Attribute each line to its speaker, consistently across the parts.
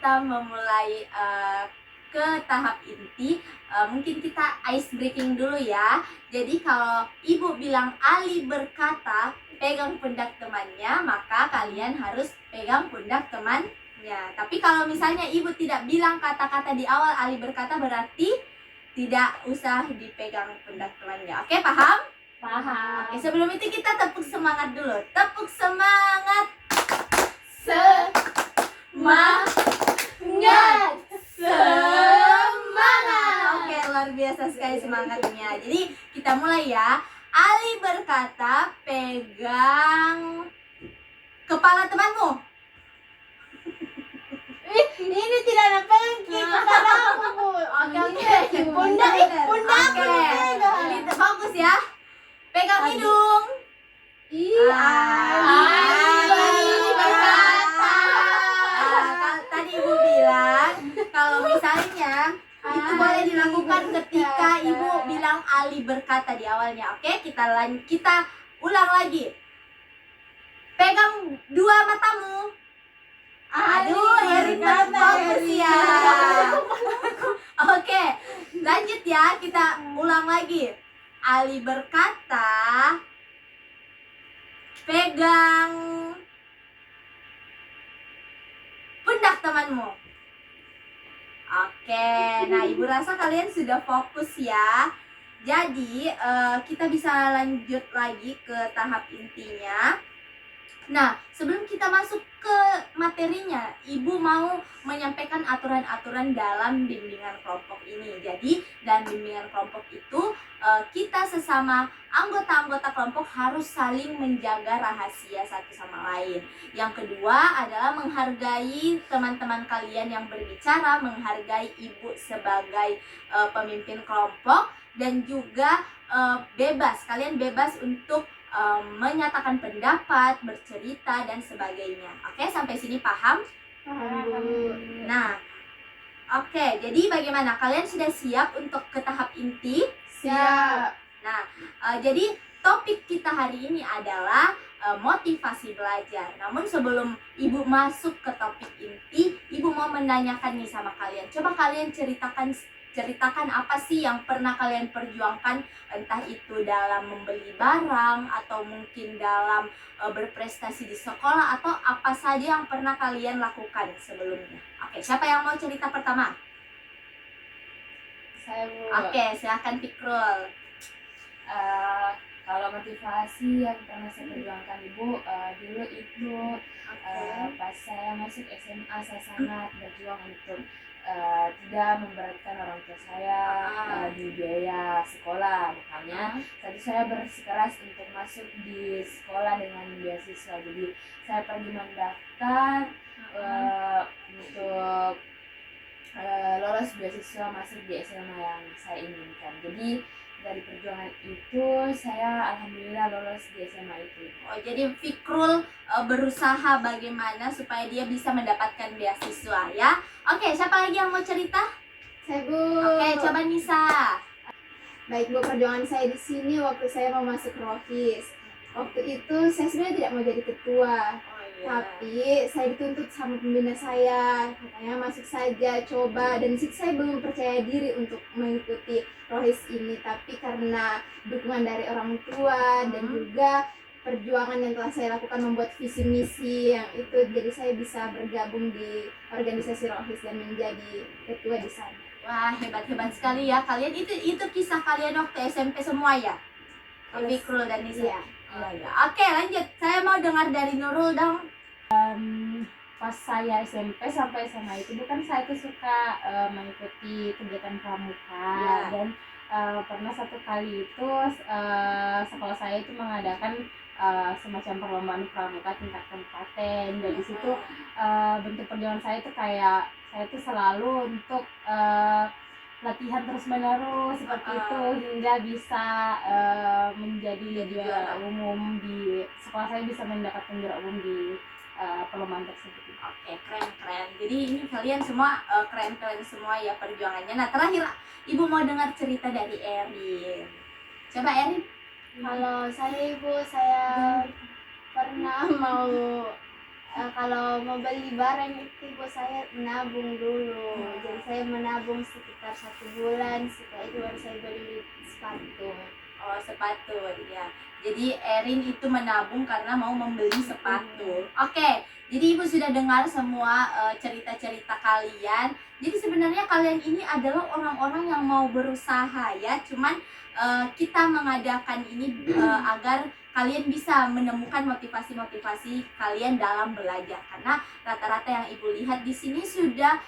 Speaker 1: kita memulai ke tahap inti, mungkin kita ice breaking dulu ya. Jadi kalau ibu bilang Ali berkata pegang pundak temannya, maka kalian harus pegang pundak temannya. Tapi kalau misalnya ibu tidak bilang kata-kata di awal Ali berkata, berarti tidak usah dipegang pundak temannya. Oke, paham?
Speaker 2: Paham.
Speaker 1: Oke, sebelum itu kita tepuk semangat dulu. Tepuk semangat. Semangat. Oke, luar biasa sekali semangatnya. Jadi kita mulai ya. Ali berkata, pegang kepala temanmu.
Speaker 2: Ini tidak ada pegang kepalamu, Bu.
Speaker 1: Oke.
Speaker 2: Pundak.
Speaker 1: Oke. Kita fokus ya. Pegang hidung. Tadi ibu bilang kalau misalnya itu boleh dilakukan ketika ibu bilang Ali berkata di awalnya. Oke, kita ulang lagi. Pegang dua matamu. Aduh, Erin fokus ya. Oke, lanjut ya, kita ulang lagi. Ali berkata, pegang pundak temanmu. Oke, nah ibu rasa kalian sudah fokus ya. Jadi kita bisa lanjut lagi ke tahap intinya. Nah, sebelum kita masuk ke materinya, ibu mau menyampaikan aturan-aturan dalam bimbingan kelompok ini. Jadi, dalam bimbingan kelompok itu kita sesama anggota-anggota kelompok harus saling menjaga rahasia satu sama lain. Yang kedua adalah menghargai teman-teman kalian yang berbicara, menghargai ibu sebagai pemimpin kelompok, dan juga kalian bebas untuk menyatakan pendapat, bercerita, dan sebagainya. Oke, sampai sini paham?
Speaker 2: Paham, Bu.
Speaker 1: Nah, oke, jadi bagaimana? Kalian sudah siap untuk ke tahap inti?
Speaker 2: Siap.
Speaker 1: Nah, jadi topik kita hari ini adalah motivasi belajar. Namun sebelum ibu masuk ke topik inti, ibu mau menanyakan nih sama kalian. Coba kalian ceritakan apa sih yang pernah kalian perjuangkan, entah itu dalam membeli barang atau mungkin dalam berprestasi di sekolah, atau apa saja yang pernah kalian lakukan sebelumnya. Oke, siapa yang mau cerita pertama?
Speaker 2: Saya, Bu.
Speaker 1: Oke, silahkan Fikrul.
Speaker 3: Kalau motivasi yang pernah saya perjuangkan Ibu, dulu itu pas saya masuk SMA saya sangat berjuang untuk tidak memberatkan orang tua saya di biaya sekolah. Makanya tadi saya bersikeras untuk masuk di sekolah dengan beasiswa. Jadi saya pergi mendaftar untuk lolos beasiswa masuk di SMA yang saya inginkan. Jadi dari perjuangan itu saya alhamdulillah lolos di SMA itu.
Speaker 1: Oh, jadi Fikrul berusaha bagaimana supaya dia bisa mendapatkan beasiswa ya. Oke, siapa lagi yang mau cerita?
Speaker 2: Saya, Bu.
Speaker 1: Oke, coba Nisa.
Speaker 2: Baik, Bu, perjuangan saya di sini waktu saya mau masuk Rohis. Waktu itu saya sebenarnya tidak mau jadi ketua. Tapi saya dituntut sama pembina saya, katanya masuk saja, coba. Dan disitu saya belum percaya diri untuk mengikuti Rohis ini. Tapi karena dukungan dari orang tua dan juga perjuangan yang telah saya lakukan membuat visi misi yang itu, jadi saya bisa bergabung di organisasi Rohis dan menjadi ketua di sana.
Speaker 1: Wah, hebat-hebat sekali ya kalian. Itu kisah kalian waktu SMP semua ya? Fikrul dan Nisa.
Speaker 2: Iya.
Speaker 1: Oke, lanjut. Saya mau dengar dari Nurul dong.
Speaker 3: Pas saya SMP sampai SMA itu bukan saya tuh suka mengikuti kegiatan pramuka. Dan pernah satu kali itu sekolah saya itu mengadakan semacam perlombaan pramuka tingkat kabupaten. Dan di situ bentuk perjuangan saya itu kayak saya tuh selalu untuk latihan terus menerus seperti itu hingga bisa menjadi juara umum di sekolah saya, bisa mendapatkan juara umum di perlombaan tersebut.
Speaker 1: Oke, keren. Jadi ini kalian semua keren-keren semua ya perjuangannya. Nah, terakhir ibu mau dengar cerita dari Erin. Coba Erin.
Speaker 2: Kalau saya, Ibu, saya pernah mau kalau mau beli barang itu ibu saya menabung dulu. Jadi saya menabung sekitar 1 bulan, setelah itu baru saya beli sepatu.
Speaker 1: Oh, sepatu ya. Jadi Erin itu menabung karena mau membeli sepatu. Oke, jadi Ibu sudah dengar semua cerita-cerita kalian. Jadi sebenarnya kalian ini adalah orang-orang yang mau berusaha ya. Cuman kita mengadakan ini agar kalian bisa menemukan motivasi-motivasi kalian dalam belajar. Karena rata-rata yang Ibu lihat di sini sudah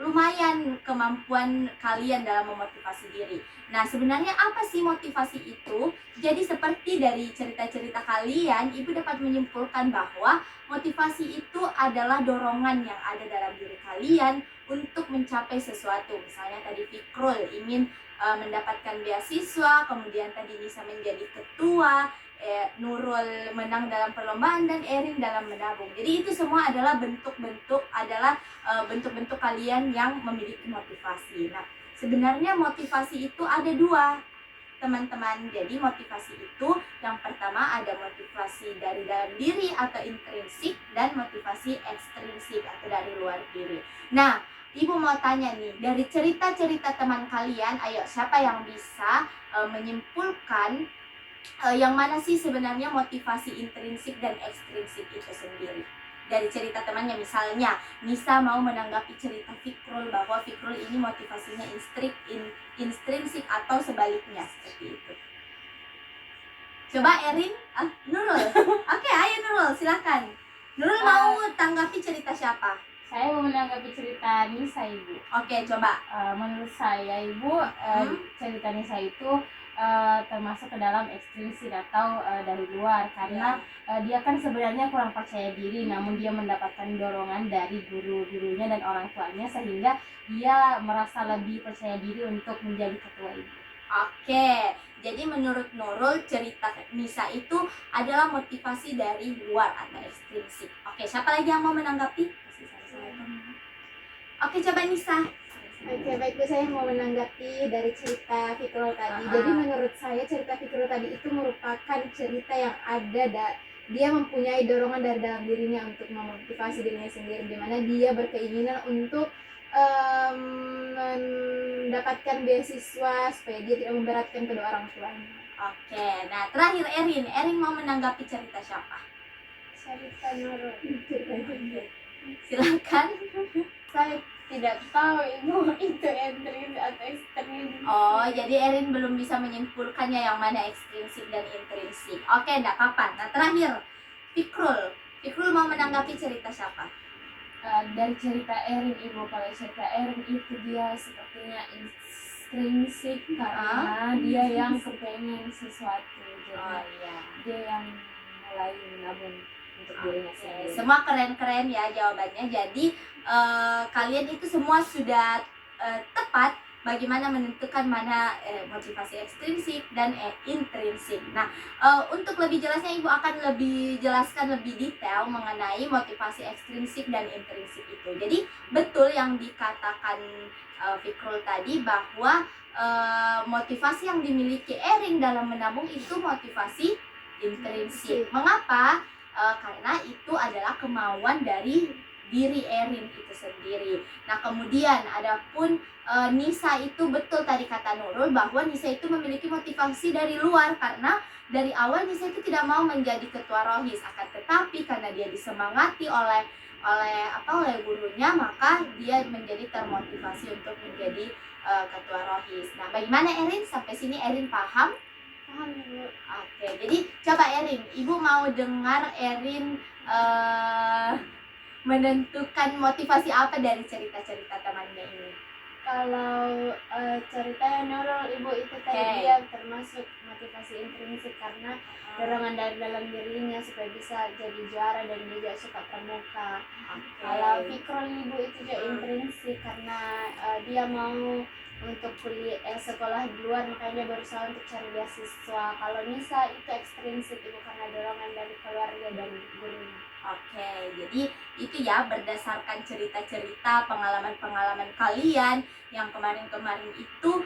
Speaker 1: lumayan kemampuan kalian dalam memotivasi diri. Nah, sebenarnya apa sih motivasi itu? Jadi seperti dari cerita-cerita kalian, Ibu dapat menyimpulkan bahwa motivasi itu adalah dorongan yang ada dalam diri kalian untuk mencapai sesuatu. Misalnya tadi Fikrul ingin mendapatkan beasiswa, kemudian tadi Nisa menjadi ketua, Nurul menang dalam perlombaan, dan Erin dalam menabung. Jadi itu semua adalah bentuk-bentuk kalian yang memiliki motivasi. Nah, sebenarnya motivasi itu ada 2, teman-teman. Jadi motivasi itu yang pertama ada motivasi dari dalam diri atau intrinsik, dan motivasi ekstrinsik atau dari luar diri. Nah, Ibu mau tanya nih, dari cerita-cerita teman kalian, ayo siapa yang bisa menyimpulkan yang mana sih sebenarnya motivasi intrinsik dan ekstrinsik itu sendiri? Dari cerita temannya, misalnya Nisa mau menanggapi cerita Fikrul bahwa Fikrul ini motivasinya intrinsik atau sebaliknya, seperti itu. Coba Erin, Nurul. Oke, ayo Nurul, silakan. Nurul mau tanggapi cerita siapa?
Speaker 3: Saya mau menanggapi cerita Nisa, Ibu.
Speaker 1: Oke, coba.
Speaker 3: Menurut saya, Ibu, cerita Nisa itu termasuk ke dalam ekstrinsik atau dari luar, karena dia kan sebenarnya kurang percaya diri, namun dia mendapatkan dorongan dari guru-gurunya dan orang tuanya, sehingga dia merasa lebih percaya diri untuk menjadi ketua Ibu.
Speaker 1: Oke, jadi menurut Nurul cerita Nisa itu adalah motivasi dari luar atau ekstrinsik. Oke, siapa lagi yang mau menanggapi? Oke, coba Nisa.
Speaker 2: Oke, baik Bu, saya mau menanggapi dari cerita Fikrul tadi. Jadi menurut saya cerita Fikrul tadi itu merupakan cerita yang ada dia mempunyai dorongan dari dalam dirinya untuk memotivasi dirinya sendiri, di mana dia berkeinginan untuk mendapatkan beasiswa supaya dia tidak memberatkan kedua orang tuanya.
Speaker 1: Oke, nah terakhir Erin mau menanggapi cerita siapa?
Speaker 2: Cerita Nurul.
Speaker 1: Silakan.
Speaker 2: Saya tidak tahu Ibu itu intrinsik atau ekstrinsik.
Speaker 1: Oh, jadi Erin belum bisa menyimpulkannya yang mana ekstrinsik dan intrinsik. Oke, enggak apa-apa. Nah, terakhir Fikrul mau menanggapi cerita siapa?
Speaker 3: Dari cerita Erin, Ibu, kalau cerita Erin itu dia sepertinya intrinsik karena dia yang kepengen sesuatu, jadi dia yang mulai menabung untuk dirinya sendiri.
Speaker 1: Semua keren-keren ya jawabannya. Jadi kalian itu semua sudah tepat bagaimana menentukan mana motivasi ekstrinsik dan intrinsik. Nah, untuk lebih jelasnya Ibu akan lebih jelaskan lebih detail mengenai motivasi ekstrinsik dan intrinsik itu. Jadi betul yang dikatakan Fikrul tadi bahwa motivasi yang dimiliki Erin dalam menabung itu motivasi intrinsik. Mengapa? Karena itu adalah kemauan dari diri Erin itu sendiri. Nah, kemudian adapun Nisa itu betul tadi kata Nurul bahwa Nisa itu memiliki motivasi dari luar, karena dari awal Nisa itu tidak mau menjadi ketua Rohis, akan tetapi karena dia disemangati oleh gurunya, maka dia menjadi termotivasi untuk menjadi ketua Rohis. Nah, bagaimana Erin? Sampai sini Erin paham?
Speaker 2: Paham Bu.
Speaker 1: Oke, jadi coba Erin, Ibu mau dengar Erin menentukan motivasi apa dari cerita-cerita temannya ini?
Speaker 2: Kalau cerita Nurul Ibu itu tadi dia termasuk motivasi intrinsik karena dorongan dari dalam dirinya supaya bisa jadi juara dan dia juga suka pramuka. Kalau Fikrul Ibu itu juga intrinsik karena dia mau untuk sekolah di luar, makanya dia berusaha untuk cari beasiswa. Kalau Nisa itu ekstrinsik Ibu karena dorongan dari keluarga dan gurunya.
Speaker 1: Oke, jadi itu ya berdasarkan cerita-cerita pengalaman-pengalaman kalian yang kemarin-kemarin itu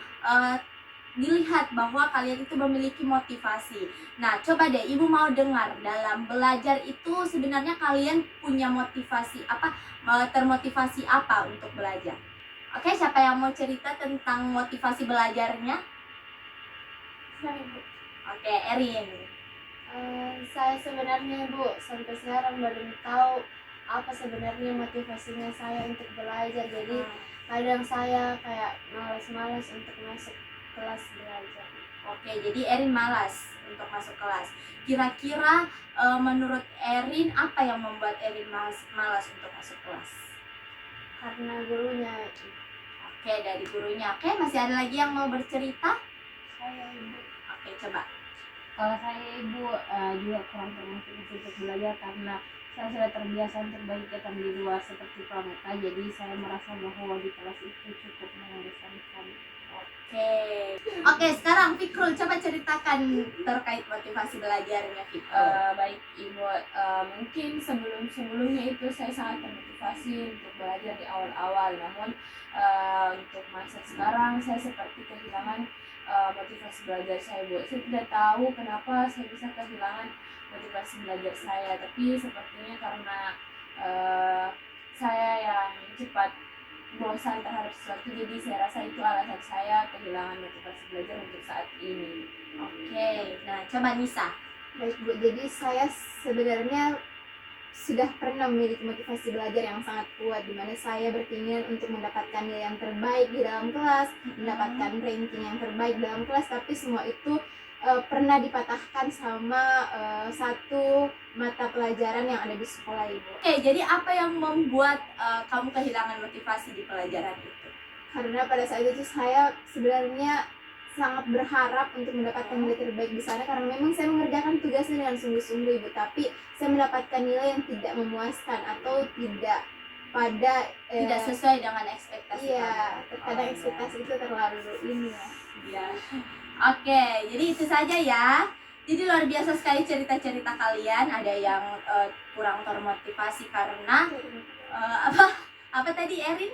Speaker 1: dilihat bahwa kalian itu memiliki motivasi. Nah, coba deh Ibu mau dengar, dalam belajar itu sebenarnya kalian punya motivasi apa, termotivasi apa untuk belajar? Oke, siapa yang mau cerita tentang motivasi belajarnya?
Speaker 2: Saya, Bu.
Speaker 1: Oke, Erin.
Speaker 2: Saya sebenarnya, Bu, sampai sekarang belum tahu apa sebenarnya motivasinya saya untuk belajar. Jadi kadang saya kayak malas-malas untuk masuk kelas belajar.
Speaker 1: Oke, jadi Erin malas untuk masuk kelas. Kira-kira menurut Erin apa yang membuat Erin malas untuk masuk kelas?
Speaker 2: Karena gurunya.
Speaker 1: Oke, dari gurunya. Oke, masih ada lagi yang mau bercerita?
Speaker 2: Saya, Ibu.
Speaker 1: Oke, coba.
Speaker 3: Kalau saya Ibu juga kurang termotivasi untuk belajar karena saya sudah terbiasa untuk berkegiatan di luar seperti pramuka, jadi saya merasa bahwa di kelas itu cukup mengesankan.
Speaker 1: Oke, sekarang Fikrul coba ceritakan terkait motivasi belajarnya Fikrul.
Speaker 4: Baik Ibu, mungkin sebelumnya itu saya sangat termotivasi untuk belajar di awal-awal, namun untuk masa sekarang saya seperti kehilangan motivasi belajar saya, Bu. Saya tidak tahu kenapa saya bisa kehilangan motivasi belajar saya, tapi sepertinya karena saya yang cepat bosan terhadap sesuatu, jadi saya rasa itu alasan saya kehilangan motivasi belajar untuk saat ini.
Speaker 1: Oke, nah coba Nisa.
Speaker 2: Baik, Bu. Jadi saya sebenarnya sudah pernah memiliki motivasi belajar yang sangat kuat, di mana saya berkeinginan untuk mendapatkan nilai yang terbaik di dalam kelas, mendapatkan ranking yang terbaik dalam kelas, tapi semua itu pernah dipatahkan sama satu mata pelajaran yang ada di sekolah, Ibu.
Speaker 1: Oke, jadi apa yang membuat kamu kehilangan motivasi di pelajaran itu?
Speaker 2: Karena pada saat itu saya sebenarnya sangat berharap untuk mendapatkan nilai terbaik di sana, karena memang saya mengerjakan tugasnya dengan sungguh-sungguh, Ibu, tapi saya mendapatkan nilai yang tidak memuaskan atau tidak pada
Speaker 1: Tidak sesuai dengan ekspektasi
Speaker 2: iya,
Speaker 1: kamu.
Speaker 2: terkadang
Speaker 1: Oh,
Speaker 2: ekspektasi itu terlalu ini ya.
Speaker 1: iya. Oke, jadi itu saja ya. Jadi luar biasa sekali cerita-cerita kalian. Ada yang kurang termotivasi karena apa tadi Erin?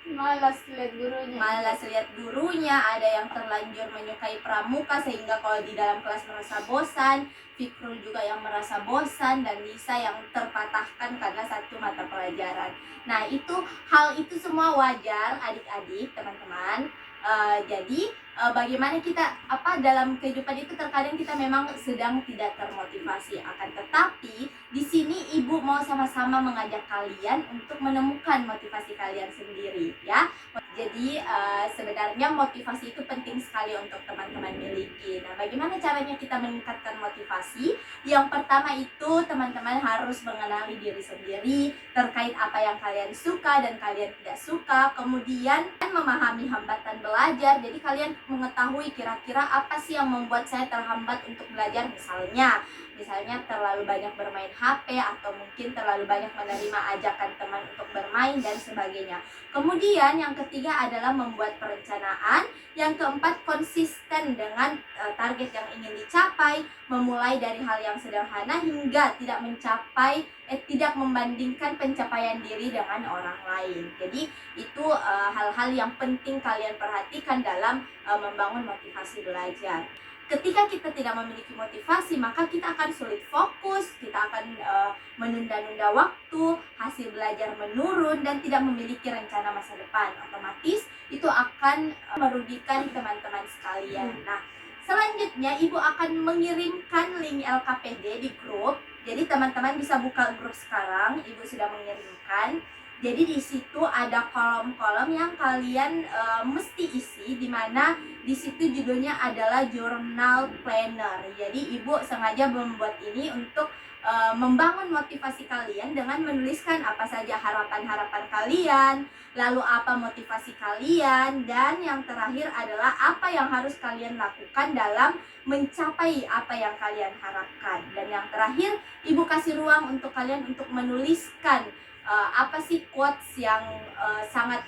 Speaker 2: Malas lihat gurunya.
Speaker 1: Malas lihat gurunya. Ada yang terlanjur menyukai pramuka sehingga kalau di dalam kelas merasa bosan. Fikrul juga yang merasa bosan, dan Lisa yang terpatahkan karena satu mata pelajaran. Nah, hal itu semua wajar adik-adik, teman-teman. Jadi bagaimana kita dalam kehidupan itu terkadang kita memang sedang tidak termotivasi, akan tetapi di sini Ibu mau sama-sama mengajak kalian untuk menemukan motivasi kalian sendiri ya. Jadi sebenarnya motivasi itu penting sekali untuk teman-teman miliki. Nah, bagaimana caranya kita meningkatkan motivasi? Yang pertama itu teman-teman harus mengenali diri sendiri terkait apa yang kalian suka dan kalian tidak suka. Kemudian memahami hambatan belajar. Jadi kalian mengetahui kira-kira apa sih yang membuat saya terhambat untuk belajar, misalnya terlalu banyak bermain HP, atau mungkin terlalu banyak menerima ajakan teman untuk bermain dan sebagainya. Kemudian yang ketiga adalah membuat perencanaan. Yang keempat, konsisten dengan target yang ingin dicapai, memulai dari hal yang sederhana hingga tidak membandingkan pencapaian diri dengan orang lain. Jadi itu hal-hal yang penting kalian perhatikan dalam membangun motivasi belajar. Ketika kita tidak memiliki motivasi, maka kita akan sulit fokus, kita akan menunda-nunda waktu, hasil belajar menurun, dan tidak memiliki rencana masa depan. Otomatis itu akan merugikan teman-teman sekalian. Nah, selanjutnya Ibu akan mengirimkan link LKPD di grup. Jadi teman-teman bisa buka grup sekarang, Ibu sudah mengirimkan. Jadi di situ ada kolom-kolom yang kalian mesti isi, di mana di situ judulnya adalah journal planner. Jadi Ibu sengaja membuat ini untuk membangun motivasi kalian dengan menuliskan apa saja harapan-harapan kalian, lalu apa motivasi kalian, dan yang terakhir adalah apa yang harus kalian lakukan dalam mencapai apa yang kalian harapkan. Dan yang terakhir, Ibu kasih ruang untuk kalian untuk menuliskan apa sih quotes yang sangat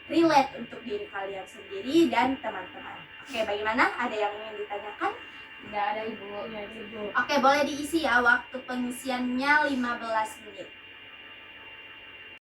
Speaker 1: relate untuk diri kalian sendiri dan teman-teman. Oke, bagaimana? Ada yang ingin ditanyakan?
Speaker 4: Tidak ada Ibu.
Speaker 1: Oke, boleh diisi ya. Waktu pengisiannya 15 menit.